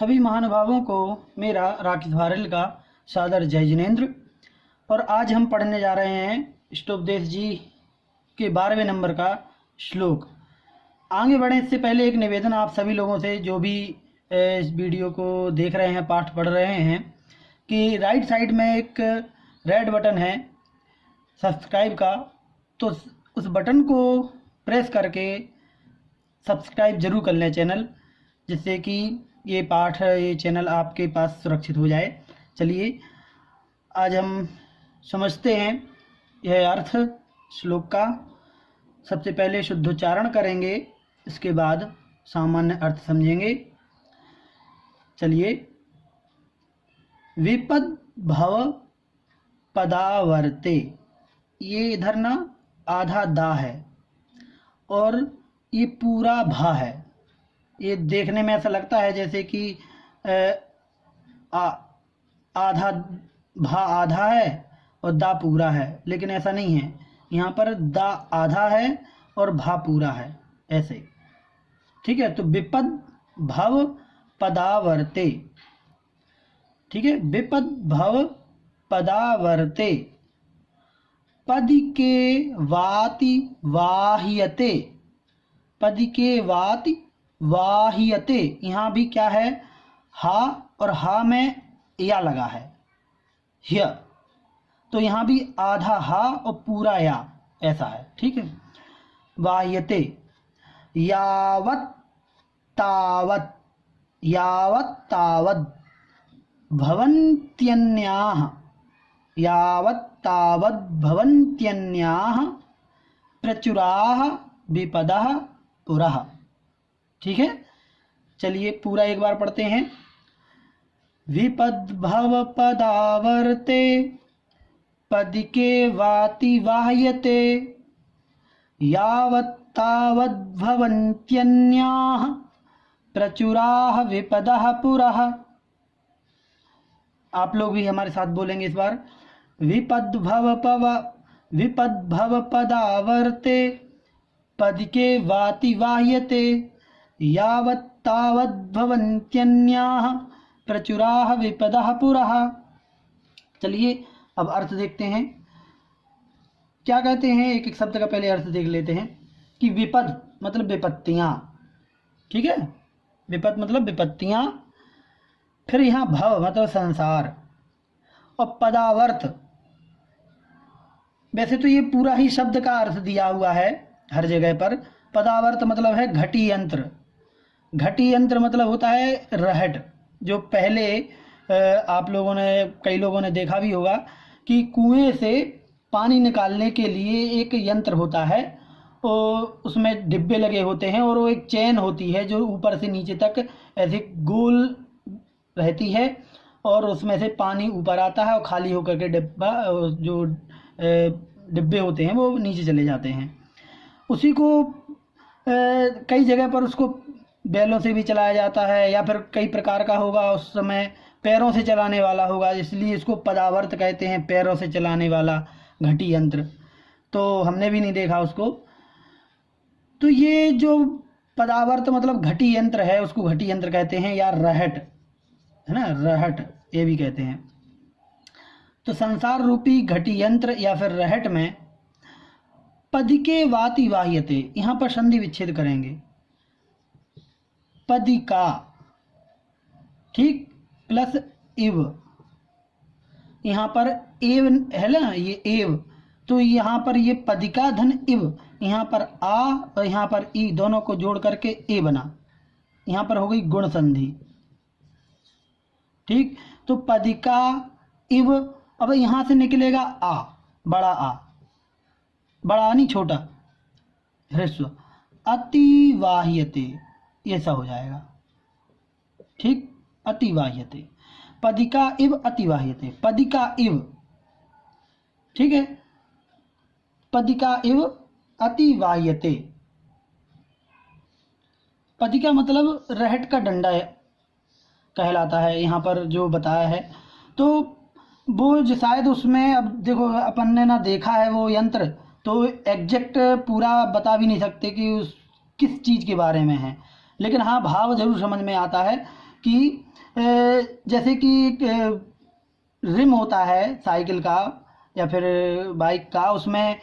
सभी महानुभावों को मेरा राकेश भारल का सादर जय जिनेन्द्र। और आज हम पढ़ने जा रहे हैं इष्टोपदेश जी के 12वें नंबर का श्लोक। आगे बढ़ें इससे पहले एक निवेदन आप सभी लोगों से, जो भी इस वीडियो को देख रहे हैं, पाठ पढ़ रहे हैं, कि राइट साइड में एक रेड बटन है सब्सक्राइब का, तो उस बटन को प्रेस करके सब्सक्राइब जरूर कर लें चैनल, जिससे कि ये पाठ, ये चैनल आपके पास सुरक्षित हो जाए। चलिए आज हम समझते हैं यह अर्थ श्लोक का। सबसे पहले शुद्धोच्चारण करेंगे, इसके बाद सामान्य अर्थ समझेंगे। चलिए, विपद भव पदावर्ते, ये इधर ना आधा दा है और ये पूरा भा है। ये देखने में ऐसा लगता है जैसे कि आधा भा आधा है और दा पूरा है, लेकिन ऐसा नहीं है। यहाँ पर दा आधा है और भा पूरा है, ऐसे। ठीक है, तो विपद भव पदावर्ते, ठीक है, विपद भव पदावर्ते, पदि के वाति वाह्यते, पदि के वाति वाह्यते। यहाँ भी क्या है, हा और हा में या लगा है, ह्य, तो यहाँ भी आधा हा और पूरा या, ऐसा है। ठीक है, वाह्यते, यावत् तावत्, यावत् तावत् भवन्त्यन्याः, यावत् तावत् भवन्त्यन्याः प्रचुराः विपदः पुरः। ठीक है, चलिए पूरा एक बार पढ़ते हैं। विपद भव पदावर्ते, पदि के वाति वाह्यते, यावत् तावत् भवन्त्यन्याः प्रचुराः विपदः पुरः। आप लोग भी हमारे साथ बोलेंगे इस बार। विपद भव पदावर्ते, पदि के वाति वाह्यते, यावत् तावत् भवन्त्यन्याः प्रचुराः विपदः पुरः। चलिए अब अर्थ देखते हैं, क्या कहते हैं। एक एक शब्द का पहले अर्थ देख लेते हैं कि विपद मतलब विपत्तियाँ। ठीक है, विपद मतलब विपत्तियाँ। फिर यहाँ भव मतलब संसार, और पदावर्त, वैसे तो ये पूरा ही शब्द का अर्थ दिया हुआ है हर जगह पर। पदावर्त मतलब है घटी यंत्र। घटी यंत्र मतलब होता है रहट, जो पहले आप लोगों ने, कई लोगों ने देखा भी होगा कि कुएं से पानी निकालने के लिए एक यंत्र होता है, और उसमें डिब्बे लगे होते हैं, और वो एक चैन होती है जो ऊपर से नीचे तक ऐसे गोल रहती है, और उसमें से पानी ऊपर आता है और खाली होकर के डिब्बा, जो डिब्बे होते हैं वो नीचे चले जाते हैं। उसी को कई जगह पर उसको बैलों से भी चलाया जाता है, या फिर कई प्रकार का होगा, उस समय पैरों से चलाने वाला होगा, इसलिए इसको पदावर्त कहते हैं, पैरों से चलाने वाला घटी यंत्र। तो हमने भी नहीं देखा उसको। तो ये जो पदावर्त मतलब घटी यंत्र है, उसको घटी यंत्र कहते हैं, या रहट है ना, रहट ये भी कहते हैं। तो संसार रूपी घटी यंत्र या फिर रहट में पदि के वाति वाह्यते, यहाँ पर संधि विच्छेद करेंगे। पदि का, ठीक, प्लस इव, यहाँ पर एव है ना, ये एव, तो यहाँ पर ये पदिका धन इव, यहाँ पर आ और यहाँ पर ई दोनों को जोड़ करके ए बना, यहाँ पर हो गई गुण संधि। ठीक, तो पदिका इव, अब यहाँ से निकलेगा आ, बड़ा आ, बड़ा आ नहीं, छोटा, ह्रस्व, अतिवाह्यते, ये सब हो जाएगा। ठीक, अतिवाह्यते, पदिका इव अतिवाह्यते, पदिका इव, ठीक है, पदिका इव अतिवाह्यते। पदिका मतलब रहट का डंडा कहलाता है, यहाँ पर जो बताया है। तो वो जो शायद उसमें, अब देखो अपन ने ना देखा है वो यंत्र, तो एग्जैक्ट पूरा बता भी नहीं सकते कि उस किस चीज़ के बारे में है, लेकिन हाँ भाव जरूर समझ में आता है कि जैसे कि रिम होता है साइकिल का या फिर बाइक का, उसमें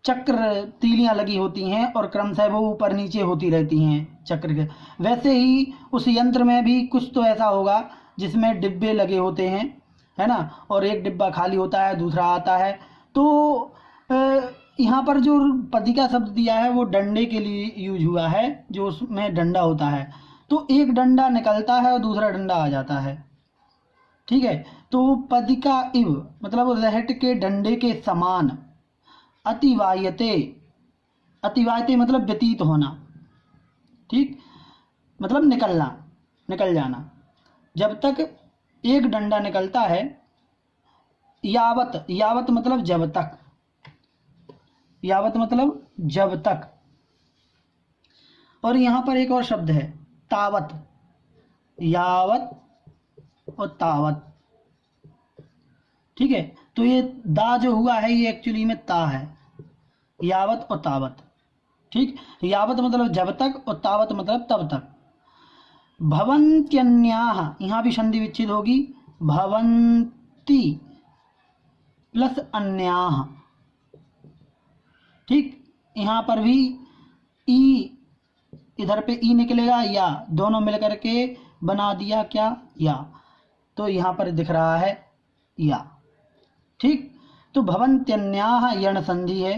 चक्र तीलियां लगी होती हैं और क्रमशः वो ऊपर नीचे होती रहती हैं चक्र के। वैसे ही उस यंत्र में भी कुछ तो ऐसा होगा जिसमें डिब्बे लगे होते हैं, है ना, और एक डिब्बा खाली होता है, दूसरा आता है। तो यहाँ पर जो पदिका शब्द दिया है वो डंडे के लिए यूज हुआ है, जो उसमें डंडा होता है। तो एक डंडा निकलता है और दूसरा डंडा आ जाता है, ठीक है। तो पदिका इव मतलब रहट के डंडे के समान, अतिवायते, अतिवायते मतलब व्यतीत होना, ठीक, मतलब निकलना, निकल जाना। जब तक एक डंडा निकलता है, यावत, यावत मतलब जब तक, यावत मतलब जब तक। और यहां पर एक और शब्द है तावत, यावत और तावत, ठीक है। तो ये दा जो हुआ है ये एक्चुअली में ता है, यावत और तावत, ठीक। यावत मतलब जब तक और तावत मतलब तब तक। भवन्त्यन्याः, यहां भी संधि विच्छेद होगी, भवन्ति प्लस अन्याः, ठीक। यहां पर भी ई, इधर पे ई निकलेगा, या दोनों मिलकर के बना दिया क्या, या। तो यहां पर दिख रहा है या, ठीक। तो भवन्त्यन्याः यण संधि है।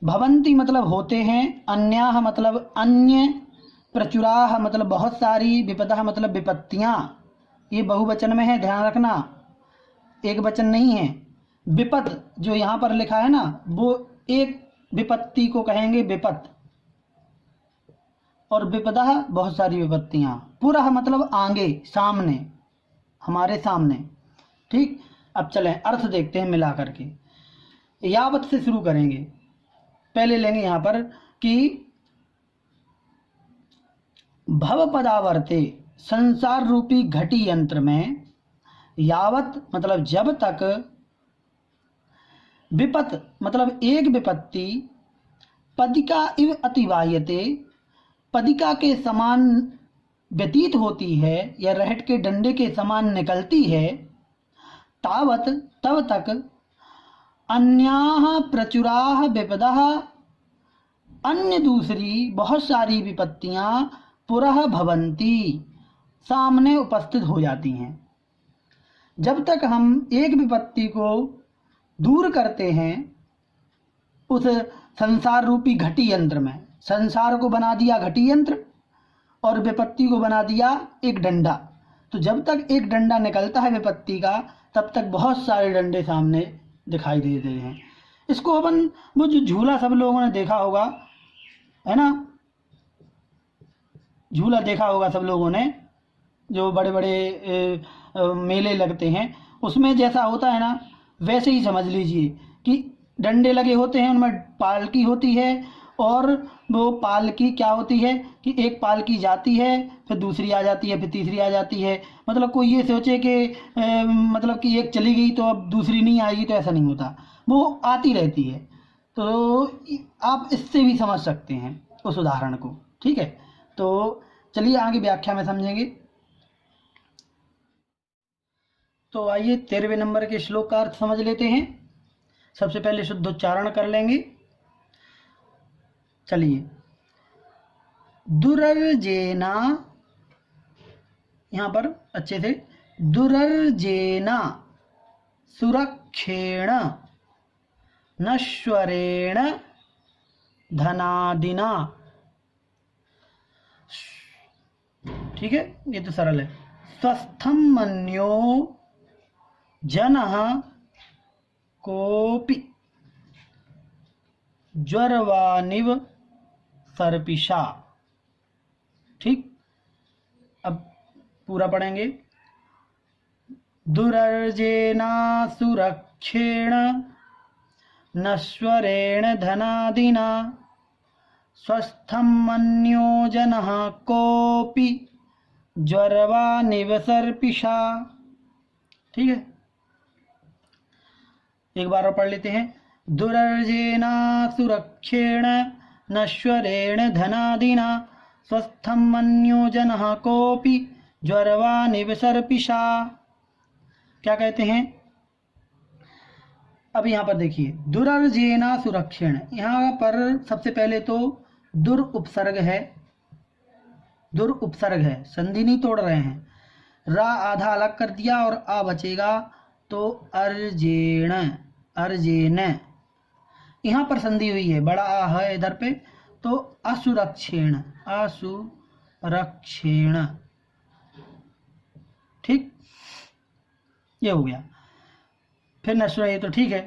भवन्ति मतलब होते हैं, अन्याः मतलब अन्य, प्रचुराः मतलब बहुत सारी, विपदा मतलब विपत्तियां। ये बहुवचन में है, ध्यान रखना, एक वचन नहीं है। विपद जो यहां पर लिखा है ना, वो एक विपत्ति को कहेंगे विपत, और विपदा बहुत सारी विपत्तियां। पुरः मतलब आगे, सामने, हमारे सामने, ठीक। अब चलें अर्थ देखते हैं मिला करके। यावत से शुरू करेंगे। पहले लेंगे यहां पर कि भव पदावर्ते, संसार रूपी घटी यंत्र में, यावत मतलब जब तक, विपत मतलब एक विपत्ति, पदिका इव अतिवायते पदिका के समान व्यतीत होती है या रहट के डंडे के समान निकलती है, तावत तब तक, अन्याः प्रचुराः विपदाः अन्य दूसरी बहुत सारी विपत्तियां, पुरः भवन्ति सामने उपस्थित हो जाती हैं। जब तक हम एक विपत्ति को दूर करते हैं उस संसार रूपी घटी यंत्र में, संसार को बना दिया घटी यंत्र और विपत्ति को बना दिया एक डंडा। तो जब तक एक डंडा निकलता है विपत्ति का, तब तक बहुत सारे डंडे सामने दिखाई देते हैं। इसको अपन, वो जो झूला सब लोगों ने देखा होगा, है ना, झूला देखा होगा सब लोगों ने, जो बड़े बड़े मेले लगते हैं उसमें जैसा होता है ना, वैसे ही समझ लीजिए कि डंडे लगे होते हैं, उनमें पालकी होती है, और वो पालकी क्या होती है कि एक पालकी जाती है, फिर दूसरी आ जाती है, फिर तीसरी आ जाती है। मतलब कोई ये सोचे कि मतलब कि एक चली गई तो अब दूसरी नहीं आएगी, तो ऐसा नहीं होता, वो आती रहती है। तो आप इससे भी समझ सकते हैं उस उदाहरण को, ठीक है। तो चलिए आगे व्याख्या में समझेंगे। तो आइए 13वें नंबर के श्लोक का अर्थ समझ लेते हैं। सबसे पहले शुद्ध उच्चारण कर लेंगे। चलिए, दुरर्जेना, यहां पर अच्छे से, दुरर्जेना सुरक्षेण नश्वरेण धनादिना, ठीक है, ये तो सरल है। स्वस्थम मन्यो जनः कोपि ज्वरवानिव सर्पिषा, ठीक। अब पूरा पढ़ेंगे। दुरर्जेना सुरक्षेण नश्वरेण धनादिना, स्वस्थं मन्यो जनः कोपि ज्वरवानिव सर्पिषा, ठीक है। एक बार और पढ़ लेते हैं। दुरर्जेना सुरक्षेण नश्वरेण धनादिना, स्वस्थम मन्यो जनः कोपि ज्वरवानि विसर्पिषा। क्या कहते हैं? अब यहाँ पर देखिए, दुरर्जेना सुरक्षेण, यहाँ पर सबसे पहले तो दुर उपसर्ग है, दुर उपसर्ग है, संधि नहीं तोड़ रहे हैं, रा आधा अलग कर दिया और आ बचेगा, तो अर्जेण, अर्जेन, यहाँ पर संधि हुई है, बड़ा आ है इधर पे, तो असुरक्षेण, असुरक्षेण, ठीक, ये हो गया। फिर नश्वर, ये तो ठीक है।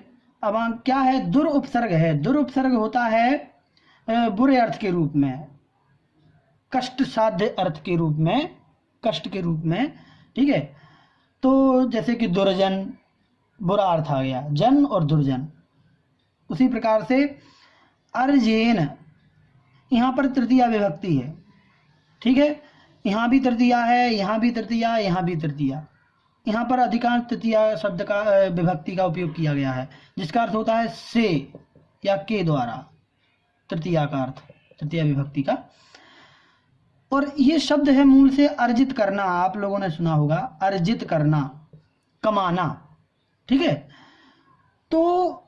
अब क्या है? दुर उपसर्ग है। दुर उपसर्ग होता है बुरे अर्थ के रूप में, कष्ट साध्य अर्थ के रूप में, कष्ट के रूप में, ठीक है। तो जैसे कि दुर्जन, बुरा अर्थ आ गया, जन और दुर्जन। उसी प्रकार से अर्जेन, यहाँ पर तृतीया विभक्ति है, ठीक है, यहाँ भी तृतीया है, यहाँ भी तृतीया, यहाँ भी तृतीया। यहाँ पर अधिकांश तृतीया शब्द का विभक्ति का उपयोग किया गया है, जिसका अर्थ होता है से या के द्वारा, तृतीया का अर्थ, तृतीया विभक्ति का। और ये शब्द है मूल से अर्जित करना, आप लोगों ने सुना होगा, अर्जित करना, कमाना, ठीक है। तो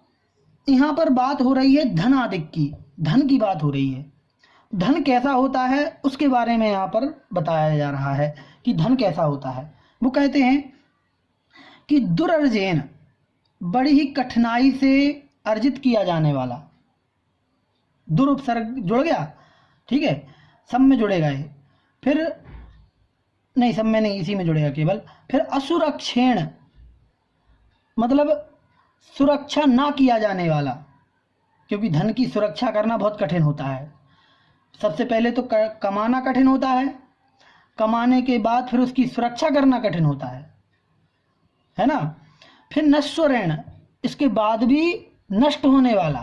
यहाँ पर बात हो रही है धन आदिक की, धन की बात हो रही है। धन कैसा होता है उसके बारे में यहाँ पर बताया जा रहा है कि धन कैसा होता है। वो कहते हैं कि दुरर्जेन, बड़ी ही कठिनाई से अर्जित किया जाने वाला, दुर उपसर्ग जुड़ गया, ठीक है, सब में जुड़ेगा ये, फिर नहीं, सब में नहीं, इसी में जुड़ेगा केवल। फिर असुरक्षेण, मतलब सुरक्षा ना किया जाने वाला, क्योंकि धन की सुरक्षा करना बहुत कठिन होता है। सबसे पहले तो कमाना कठिन होता है, कमाने के बाद फिर उसकी सुरक्षा करना कठिन होता है ना। फिर नश्वरेण, इसके बाद भी नष्ट होने वाला,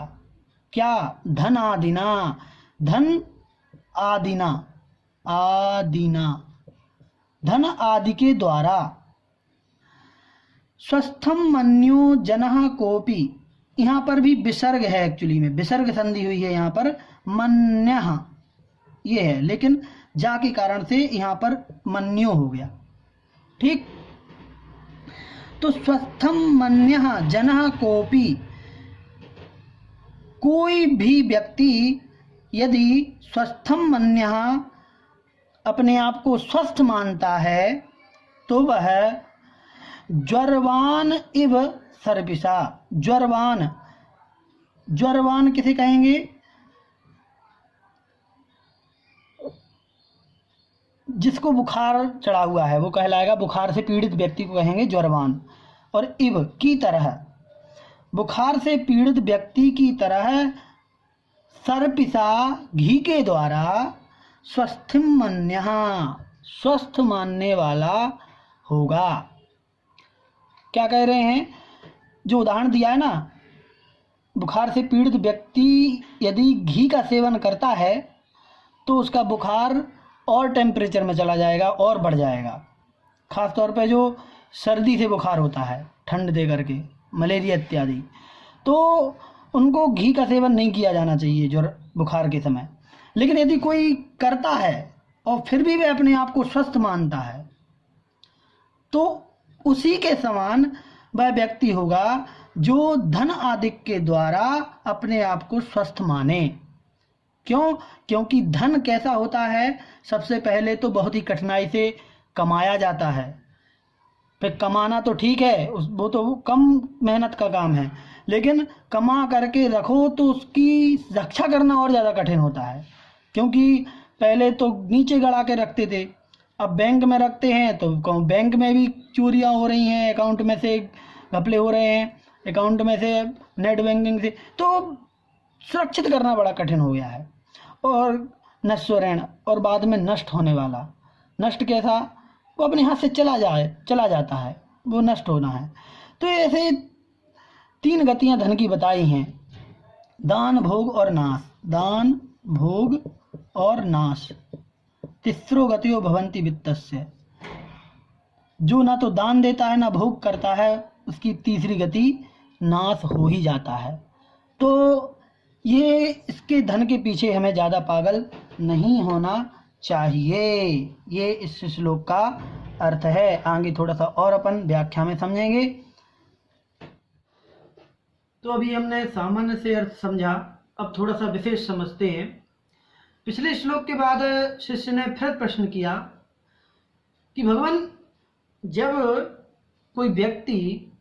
क्या? धन आदिना, धन आदिना, आदिना, धन आदि के द्वारा। स्वस्थम मन्यो जनः कोपि, यहाँ पर भी विसर्ग है, एक्चुअली में विसर्ग संधि हुई है यहाँ पर, मन्यः ये है, लेकिन जा के कारण से यहाँ पर मन्यो हो गया, ठीक। तो स्वस्थम मन्यः जनः कोपि, कोई भी व्यक्ति यदि स्वस्थम मन्यः अपने आप को स्वस्थ मानता है तो वह ज्वरवान इव सर्पिषा, ज्वरवान, ज्वरवान किसे कहेंगे? जिसको बुखार चढ़ा हुआ है वो कहलाएगा, बुखार से पीड़ित व्यक्ति को कहेंगे ज्वरवान। और इव की तरह, बुखार से पीड़ित व्यक्ति की तरह, सर्पिषा घी के द्वारा, स्वस्थिम मन्यः स्वस्थ मानने वाला होगा। क्या कह रहे हैं? जो उदाहरण दिया है ना, बुखार से पीड़ित व्यक्ति यदि घी का सेवन करता है तो उसका बुखार और टेम्परेचर में चला जाएगा और बढ़ जाएगा। खास तौर पे जो सर्दी से बुखार होता है, ठंड दे करके, मलेरिया इत्यादि, तो उनको घी का सेवन नहीं किया जाना चाहिए जो बुखार के समय। लेकिन यदि कोई करता है और फिर भी वह अपने आप को स्वस्थ मानता है तो उसी के समान वह व्यक्ति होगा जो धन आदिक के द्वारा अपने आप को स्वस्थ माने। क्यों? क्योंकि धन कैसा होता है? सबसे पहले तो बहुत ही कठिनाई से कमाया जाता है। फिर कमाना तो ठीक है, वो तो कम मेहनत का काम है, लेकिन कमा करके रखो तो उसकी रक्षा करना और ज़्यादा कठिन होता है। क्योंकि पहले तो नीचे गड़ा के रखते थे, अब बैंक में रखते हैं तो बैंक में भी चोरियां हो रही हैं, अकाउंट में से घपले हो रहे हैं, अकाउंट में से, नेट बैंकिंग से, तो सुरक्षित करना बड़ा कठिन हो गया है। और नश्वरेण, और बाद में नष्ट होने वाला। नष्ट कैसा? वो अपने हाथ से चला जाता है, वो नष्ट होना है। तो ऐसे 3 गतियां धन की बताई हैं, दान, भोग और नाश। दान, भोग और नाश। तीसरो गतियो भवन्ति वित्तस्य, जो ना तो दान देता है ना भोग करता है, उसकी तीसरी गति नाश हो ही जाता है। तो ये इसके धन के पीछे हमें ज़्यादा पागल नहीं होना चाहिए। ये इस श्लोक का अर्थ है। आगे थोड़ा सा और अपन व्याख्या में समझेंगे। तो अभी हमने सामान्य से अर्थ समझा, अब थोड़ा सा विशेष समझते हैं। पिछले श्लोक के बाद शिष्य ने फिर प्रश्न किया कि भगवान, जब कोई व्यक्ति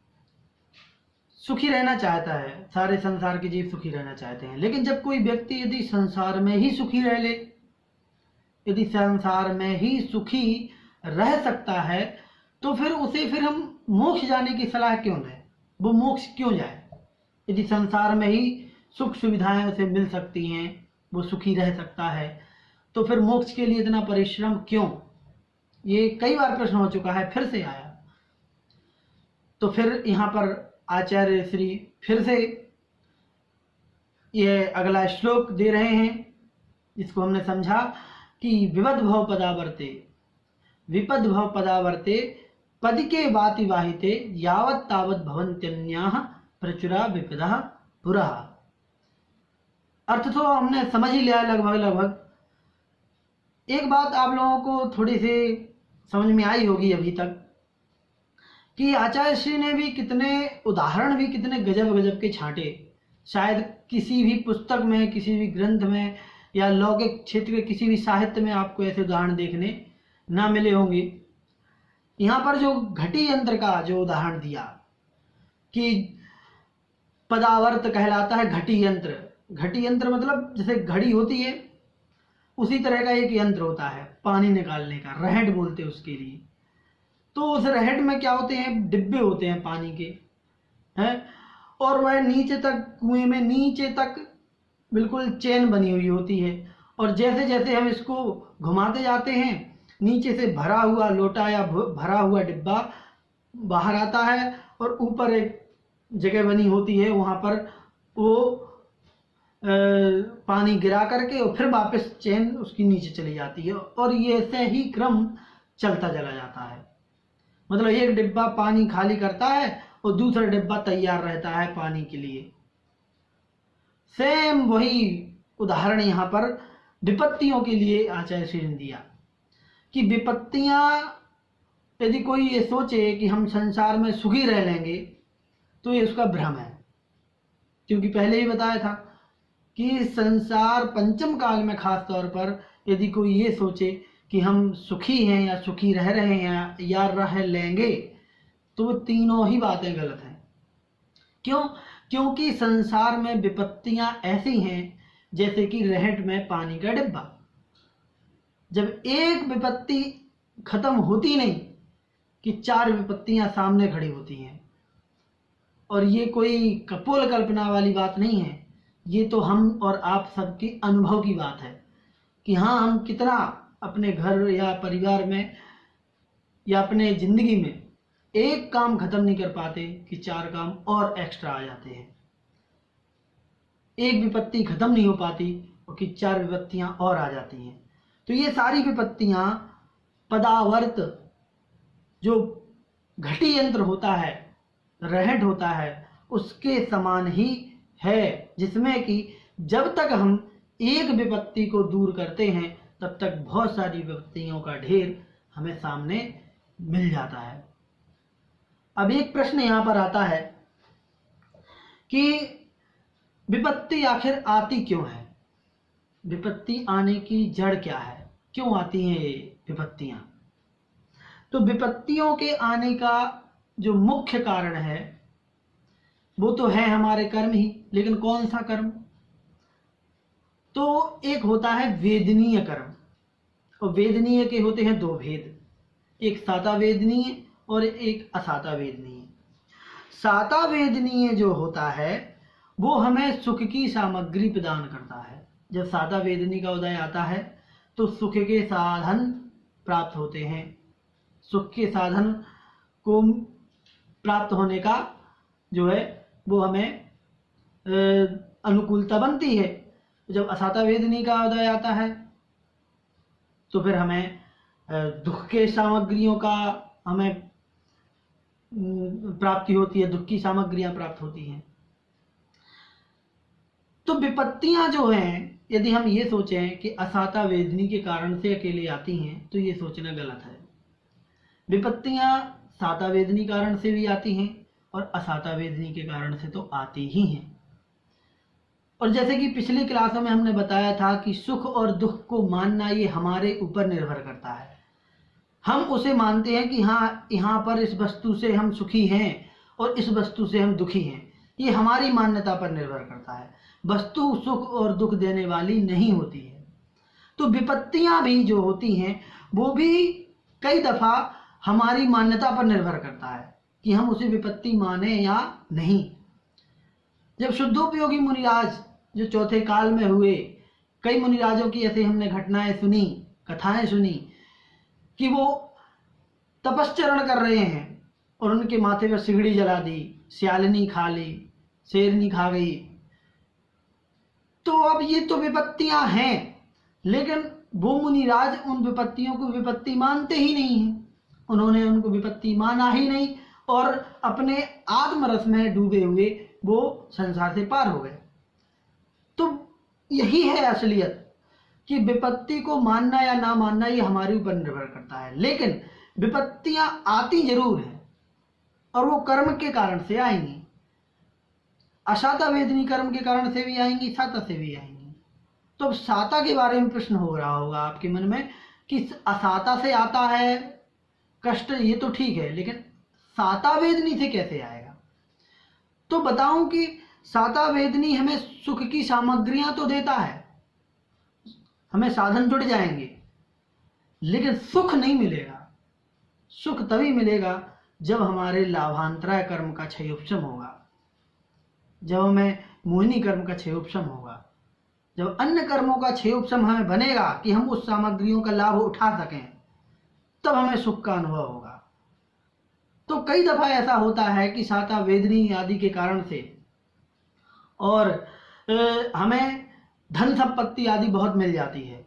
सुखी रहना चाहता है, सारे संसार के जीव सुखी रहना चाहते हैं, लेकिन जब कोई व्यक्ति यदि संसार में ही सुखी रह ले, यदि संसार में ही सुखी रह सकता है, तो फिर उसे फिर हम मोक्ष जाने की सलाह क्यों दें? वो मोक्ष क्यों जाए? यदि संसार में ही सुख सुविधाएं उसे मिल सकती हैं, वो सुखी रह सकता है, तो फिर मोक्ष के लिए इतना परिश्रम क्यों? ये कई बार प्रश्न हो चुका है, फिर से आया। तो फिर यहाँ पर आचार्य श्री फिर से ये अगला श्लोक दे रहे हैं, जिसको हमने समझा कि विपद भव पदावर्ते, विपद भव पदावर्ते पदिके वाति वाहिते यावत् तावत् भवन्त्यन्याः प्रचुरा विपदा पुरा। अर्थ तो हमने समझ ही लिया लगभग। एक बात आप लोगों को थोड़ी सी समझ में आई होगी अभी तक, कि आचार्य श्री ने भी कितने उदाहरण भी कितने गजब गजब के छांटे। शायद किसी भी पुस्तक में, किसी भी ग्रंथ में, या लौकिक क्षेत्र के किसी भी साहित्य में आपको ऐसे उदाहरण देखने ना मिले होंगे। यहाँ पर जो घटी यंत्र का जो उदाहरण दिया कि पदावर्त कहलाता है घटी यंत्र। घटी यंत्र मतलब जैसे घड़ी होती है, उसी तरह का एक यंत्र होता है पानी निकालने का, रहट बोलते हैं उसके लिए। तो उस रहट में क्या होते हैं, डिब्बे होते हैं पानी के, हैं, और वह नीचे तक, कुएं में नीचे तक बिल्कुल चेन बनी हुई होती है। और जैसे जैसे हम इसको घुमाते जाते हैं, नीचे से भरा हुआ लोटा या भरा हुआ डिब्बा बाहर आता है, और ऊपर एक जगह बनी होती है, वहां पर वो पानी गिरा करके और फिर वापस चेन उसकी नीचे चली जाती है, और ये ऐसे ही क्रम चलता चला जाता है। मतलब एक डिब्बा पानी खाली करता है और दूसरा डिब्बा तैयार रहता है पानी के लिए। सेम वही उदाहरण यहाँ पर विपत्तियों के लिए आचार्य श्री ने दिया कि विपत्तियां, यदि कोई ये सोचे कि हम संसार में सुखी रह लेंगे, तो ये उसका भ्रम है। क्योंकि पहले ही बताया था कि संसार पंचम काल में खास तौर पर यदि कोई ये सोचे कि हम सुखी हैं या सुखी रह रहे हैं या रह लेंगे, तो वो तीनों ही बातें गलत हैं। क्यों? क्योंकि संसार में विपत्तियां ऐसी हैं जैसे कि रहट में पानी का डिब्बा। जब एक विपत्ति खत्म होती नहीं कि चार विपत्तियां सामने खड़ी होती हैं। और ये कोई कपोल कल्पना वाली बात नहीं है, ये तो हम और आप सबकी अनुभव की बात है कि हाँ, हम कितना अपने घर या परिवार में या अपने जिंदगी में एक काम खत्म नहीं कर पाते कि चार काम और एक्स्ट्रा आ जाते हैं। एक विपत्ति खत्म नहीं हो पाती और कि चार विपत्तियां और आ जाती हैं। तो ये सारी विपत्तियां पदावर्त, जो घटी यंत्र होता है, रहट होता है, उसके समान ही है, जिसमें कि जब तक हम एक विपत्ति को दूर करते हैं तब तक बहुत सारी विपत्तियों का ढेर हमें सामने मिल जाता है। अब एक प्रश्न यहां पर आता है कि विपत्ति आखिर आती क्यों है? विपत्ति आने की जड़ क्या है? क्यों आती हैं ये विपत्तियां? तो विपत्तियों के आने का जो मुख्य कारण है वो तो है हमारे कर्म ही। लेकिन कौन सा कर्म? तो एक होता है वेदनीय कर्म, और वेदनीय के होते हैं दो भेद, एक साता वेदनीय और एक असाता वेदनीय। साता वेदनीय जो होता है वो हमें सुख की सामग्री प्रदान करता है। जब साता वेदनीय का उदय आता है तो सुख के साधन प्राप्त होते हैं, सुख के साधन को प्राप्त होने का जो है वो हमें अनुकूलता बनती है। जब असाता वेदनीय का उदय आता है तो फिर हमें दुख के सामग्रियों का हमें प्राप्ति होती है, दुख की सामग्रियां प्राप्त होती हैं। तो विपत्तियां जो हैं यदि हम ये सोचें कि असाता वेदनी के कारण से अकेले आती हैं तो ये सोचना गलत है। विपत्तियां साता वेदनी कारण से भी आती हैं और असाता वेदनी के कारण से तो आती ही हैं। और जैसे कि पिछली क्लासों में हमने बताया था कि सुख और दुख को मानना ये हमारे ऊपर निर्भर करता है। हम उसे मानते हैं कि हाँ, यहाँ पर इस वस्तु से हम सुखी हैं और इस वस्तु से हम दुखी हैं। ये हमारी मान्यता पर निर्भर करता है। वस्तु सुख और दुख देने वाली नहीं होती है। तो विपत्तियां भी जो होती हैं वो भी कई दफा हमारी मान्यता पर निर्भर करता है कि हम उसे विपत्ति माने या नहीं। जब शुद्धोपयोगी मुनिराज जो चौथे काल में हुए, कई मुनिराजों की ऐसे हमने घटनाएं सुनी, कथाएं सुनी कि वो तपश्चरण कर रहे हैं और उनके माथे पर सिगड़ी जला दी, स्यालिनी खा ली, शेरनी खा गई। तो अब ये तो विपत्तियां हैं, लेकिन वो मुनिराज उन विपत्तियों को विपत्ति मानते ही नहीं हैं। उन्होंने उनको विपत्ति माना ही नहीं और अपने आत्मरस में डूबे हुए वो संसार से पार हो गए। तो यही है असलियत कि विपत्ति को मानना या ना मानना ये हमारे ऊपर निर्भर करता है। लेकिन विपत्तियां आती जरूर है और वो कर्म के कारण से आएंगी। असाता वेदनी कर्म के कारण से भी आएंगी, साता से भी आएंगी। तो अब साता के बारे में प्रश्न हो रहा होगा आपके मन में कि असाता से आता है कष्ट, ये तो ठीक है, लेकिन साता वेदनी से कैसे आएगा? तो बताऊं कि साता वेदनी हमें सुख की सामग्रियां तो देता है, हमें साधन जुड़ जाएंगे, लेकिन सुख नहीं मिलेगा। सुख तभी मिलेगा जब हमारे लाभांतराय कर्म का क्षयोपशम होगा, जब हमें मोहिनी कर्म का क्षयोपशम होगा, जब अन्य कर्मों का क्षयोपशम हमें बनेगा कि हम उस सामग्रियों का लाभ उठा सकें, तब हमें सुख का अनुभव होगा। तो कई दफा ऐसा होता है कि साता वेदनी आदि के कारण से और हमें धन संपत्ति आदि बहुत मिल जाती है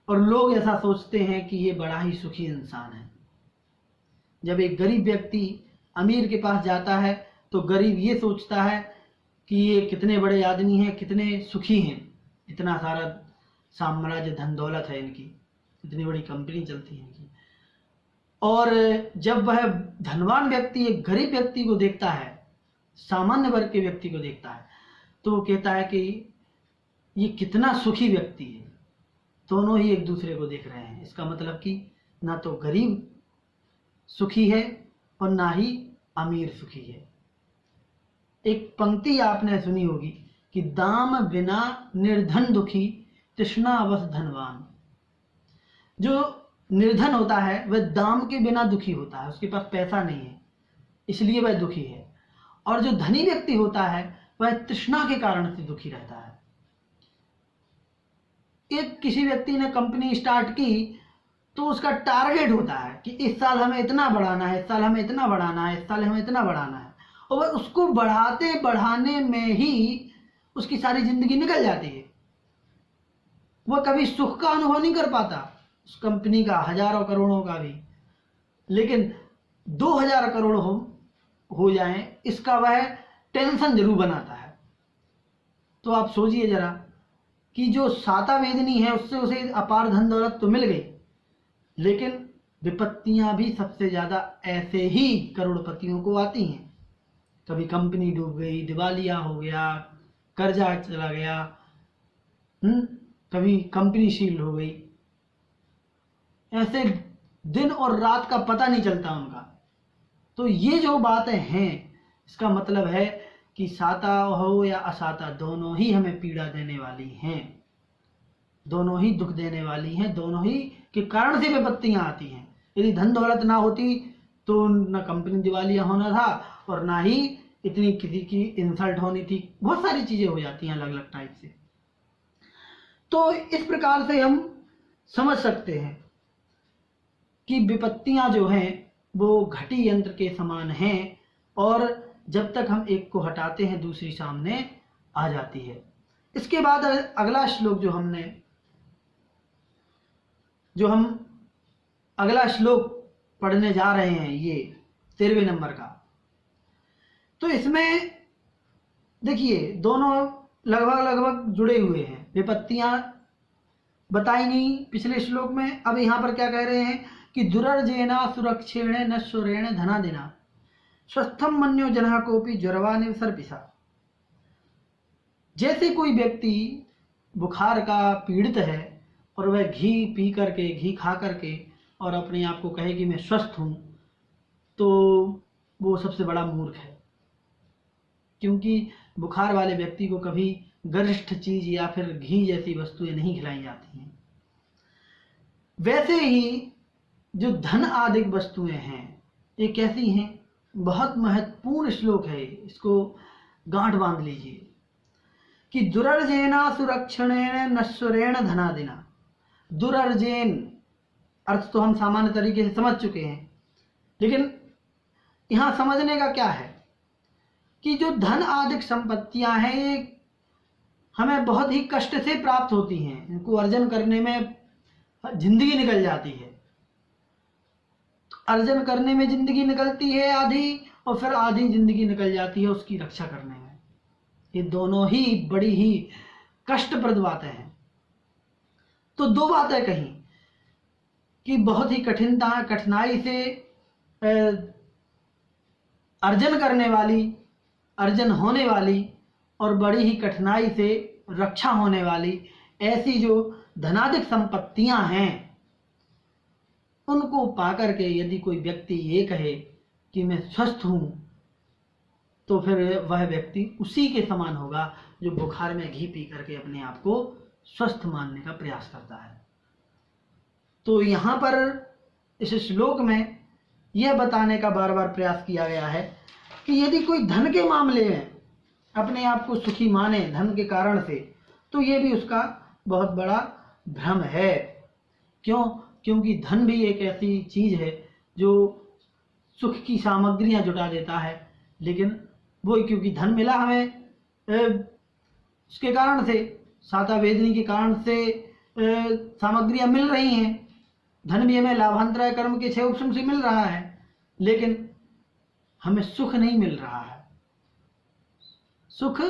और लोग ऐसा सोचते हैं कि ये बड़ा ही सुखी इंसान है। जब एक गरीब व्यक्ति अमीर के पास जाता है तो गरीब ये सोचता है कि ये कितने बड़े आदमी हैं, कितने सुखी हैं, इतना सारा साम्राज्य धन दौलत है इनकी, इतनी बड़ी कंपनी चलती है इनकी। और जब वह धनवान व्यक्ति एक गरीब व्यक्ति को देखता है, सामान्य वर्ग के व्यक्ति को देखता है, तो वो कहता है कि ये कितना सुखी व्यक्ति है। दोनों ही एक दूसरे को देख रहे हैं। इसका मतलब कि ना तो गरीब सुखी है और ना ही अमीर सुखी है। एक पंक्ति आपने सुनी होगी कि दाम बिना निर्धन दुखी, तृष्णा अवस धनवान। जो निर्धन होता है वह दाम के बिना दुखी होता है, उसके पास पैसा नहीं है इसलिए वह दुखी है। और जो धनी व्यक्ति होता है वह तृष्णा के कारण से दुखी रहता है। एक किसी व्यक्ति ने कंपनी स्टार्ट की तो उसका टारगेट होता है कि इस साल हमें इतना बढ़ाना है, इस साल हमें इतना बढ़ाना है, इस साल हमें इतना बढ़ाना है, और वह उसको बढ़ाते बढ़ाने में ही उसकी सारी जिंदगी निकल जाती है। वह कभी सुख का अनुभव नहीं कर पाता उस कंपनी का, हजारों करोड़ों का भी, लेकिन 2000 करोड़ हो जाएं इसका वह टेंशन जरूर बनाता है। तो आप सोचिए जरा कि जो साता वेदनी है उससे उसे अपार धन दौलत तो मिल गई, लेकिन विपत्तियां भी सबसे ज्यादा ऐसे ही करोड़पतियों को आती हैं। कभी कंपनी डूब गई, दिवालिया हो गया, कर्जा चला गया, कभी कंपनी सील हो गई, ऐसे दिन और रात का पता नहीं चलता उनका। तो ये जो बातें हैं इसका मतलब है कि साता हो या असाता दोनों ही हमें पीड़ा देने वाली हैं, दोनों ही दुख देने वाली हैं, दोनों ही के कारण से विपत्तियां आती हैं। यदि धन दौलत ना होती तो न कंपनी दिवालिया होना था और ना ही इतनी किसी की इंसल्ट होनी थी, बहुत सारी चीजें हो जाती हैं अलग अलग टाइप से। तो इस प्रकार से हम समझ सकते हैं कि विपत्तियां जो हैं वो घटी यंत्र के समान हैं और जब तक हम एक को हटाते हैं दूसरी सामने आ जाती है। इसके बाद अगला श्लोक जो हम अगला श्लोक पढ़ने जा रहे हैं, ये 13वें नंबर का। तो इसमें देखिए दोनों लगभग जुड़े हुए हैं। विपत्तियां बताई नहीं पिछले श्लोक में, अब यहाँ पर क्या कह रहे हैं कि दुरर्जेना सुरक्षेण नश्वरेण धनादिना स्वस्थम मन्यो जनः कोपि ज्वरवानिव सर्पिषा। जैसे कोई व्यक्ति बुखार का पीड़ित है और वह घी पी करके, घी खा करके और अपने आप को कहे कि मैं स्वस्थ हूँ, तो वो सबसे बड़ा मूर्ख है। क्योंकि बुखार वाले व्यक्ति को कभी गरिष्ठ चीज या फिर घी जैसी वस्तुएं नहीं खिलाई जाती हैं। वैसे ही जो धन आदि वस्तुएं हैं ये कैसी हैं? बहुत महत्वपूर्ण श्लोक है, इसको गांठ बांध लीजिए कि दुरर्जेना सुरक्षणेन नश्वरेण धनादिना। दुरर्जेन अर्थ तो हम सामान्य तरीके से समझ चुके हैं, लेकिन यहां समझने का क्या है कि जो धन आदि संपत्तियां हैं ये हमें बहुत ही कष्ट से प्राप्त होती हैं, इनको अर्जन करने में जिंदगी निकल जाती है। अर्जन करने में जिंदगी निकलती है आधी, और फिर आधी जिंदगी निकल जाती है उसकी रक्षा करने में। ये दोनों ही बड़ी ही कष्टप्रद बातें हैं। तो दो बातें कही कि बहुत ही कठिनाई से अर्जन करने वाली, अर्जन होने वाली और बड़ी ही कठिनाई से रक्षा होने वाली ऐसी जो धनाधिक संपत्तियां हैं, उनको पाकर के यदि कोई व्यक्ति ये कहे कि मैं स्वस्थ हूं, तो फिर वह व्यक्ति उसी के समान होगा जो बुखार में घी पी करके अपने आप को स्वस्थ मानने का प्रयास करता है। तो यहां पर इस श्लोक में यह बताने का बार बार प्रयास किया गया है कि यदि कोई धन के मामले में अपने आप को सुखी माने धन के कारण से, तो ये भी उसका बहुत बड़ा भ्रम है। क्यों? क्योंकि धन भी एक ऐसी चीज है जो सुख की सामग्रियां जुटा देता है, लेकिन वो क्योंकि धन मिला हमें उसके कारण से, साता वेदनी के कारण से सामग्रियां मिल रही हैं, धन भी हमें लाभांतराय कर्म के 6 उपशम से मिल रहा है, लेकिन हमें सुख नहीं मिल रहा है। सुख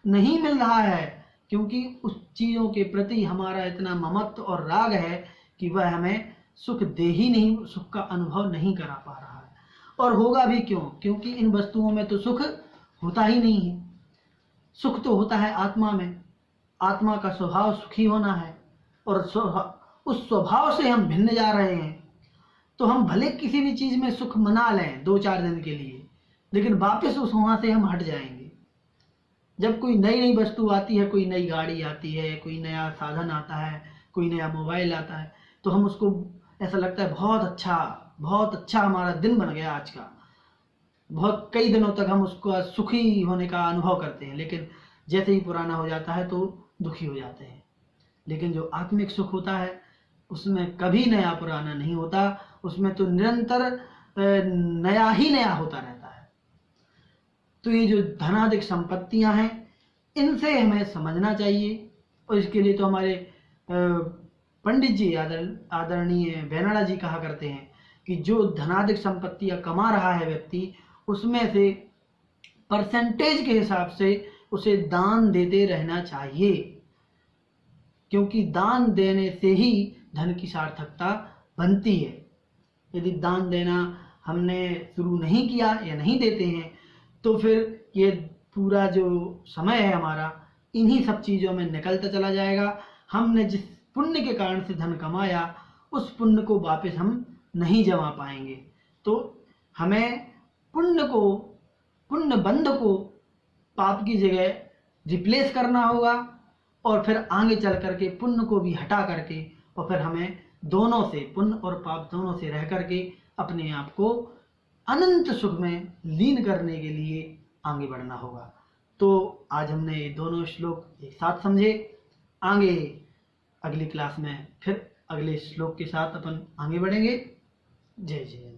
नहीं मिल रहा है क्योंकि उस चीजों के प्रति हमारा इतना ममत्व और राग है कि वह हमें सुख दे ही नहीं, सुख का अनुभव नहीं करा पा रहा है। और होगा भी क्यों? क्योंकि इन वस्तुओं में तो सुख होता ही नहीं है। सुख तो होता है आत्मा में, आत्मा का स्वभाव सुखी होना है, और उस स्वभाव से हम भिन्न जा रहे हैं। तो हम भले किसी भी चीज में सुख मना लें 2-4 दिन के लिए, लेकिन वापस उस वहां से हम हट जाएंगे। जब कोई नई वस्तु आती है, कोई नई गाड़ी आती है, कोई नया साधन आता है, कोई नया मोबाइल आता है, तो हम उसको ऐसा लगता है बहुत अच्छा हमारा दिन बन गया आज का, बहुत कई दिनों तक हम उसको सुखी होने का अनुभव करते हैं। लेकिन जैसे ही पुराना हो जाता है तो दुखी हो जाते हैं। लेकिन जो आत्मिक सुख होता है उसमें कभी नया पुराना नहीं होता, उसमें तो निरंतर नया ही नया होता रहता है। तो ये जो धनाधिक संपत्तियां हैं, इनसे हमें समझना चाहिए, और इसके लिए तो हमारे पंडित जी आदरणीय बेनाड़ा जी कहा करते हैं कि जो धनाधिक संपत्तियां कमा रहा है व्यक्ति, उसमें से परसेंटेज के हिसाब से उसे दान देते रहना चाहिए, क्योंकि दान देने से ही धन की सार्थकता बनती है। यदि दान देना हमने शुरू नहीं किया या नहीं देते हैं, तो फिर ये पूरा जो समय है हमारा इन्हीं सब चीज़ों में निकलता चला जाएगा। हमने जिस पुण्य के कारण से धन कमाया, उस पुण्य को वापस हम नहीं जमा पाएंगे। तो हमें पुण्य बंध को पाप की जगह रिप्लेस करना होगा, और फिर आगे चल करके पुण्य को भी हटा करके, और फिर हमें दोनों से, पुण्य और पाप दोनों से रह करके अपने आप को अनंत सुख में लीन करने के लिए आगे बढ़ना होगा। तो आज हमने ये दोनों श्लोक एक साथ समझे। आगे अगली क्लास में फिर अगले श्लोक के साथ अपन आगे बढ़ेंगे। जय जय।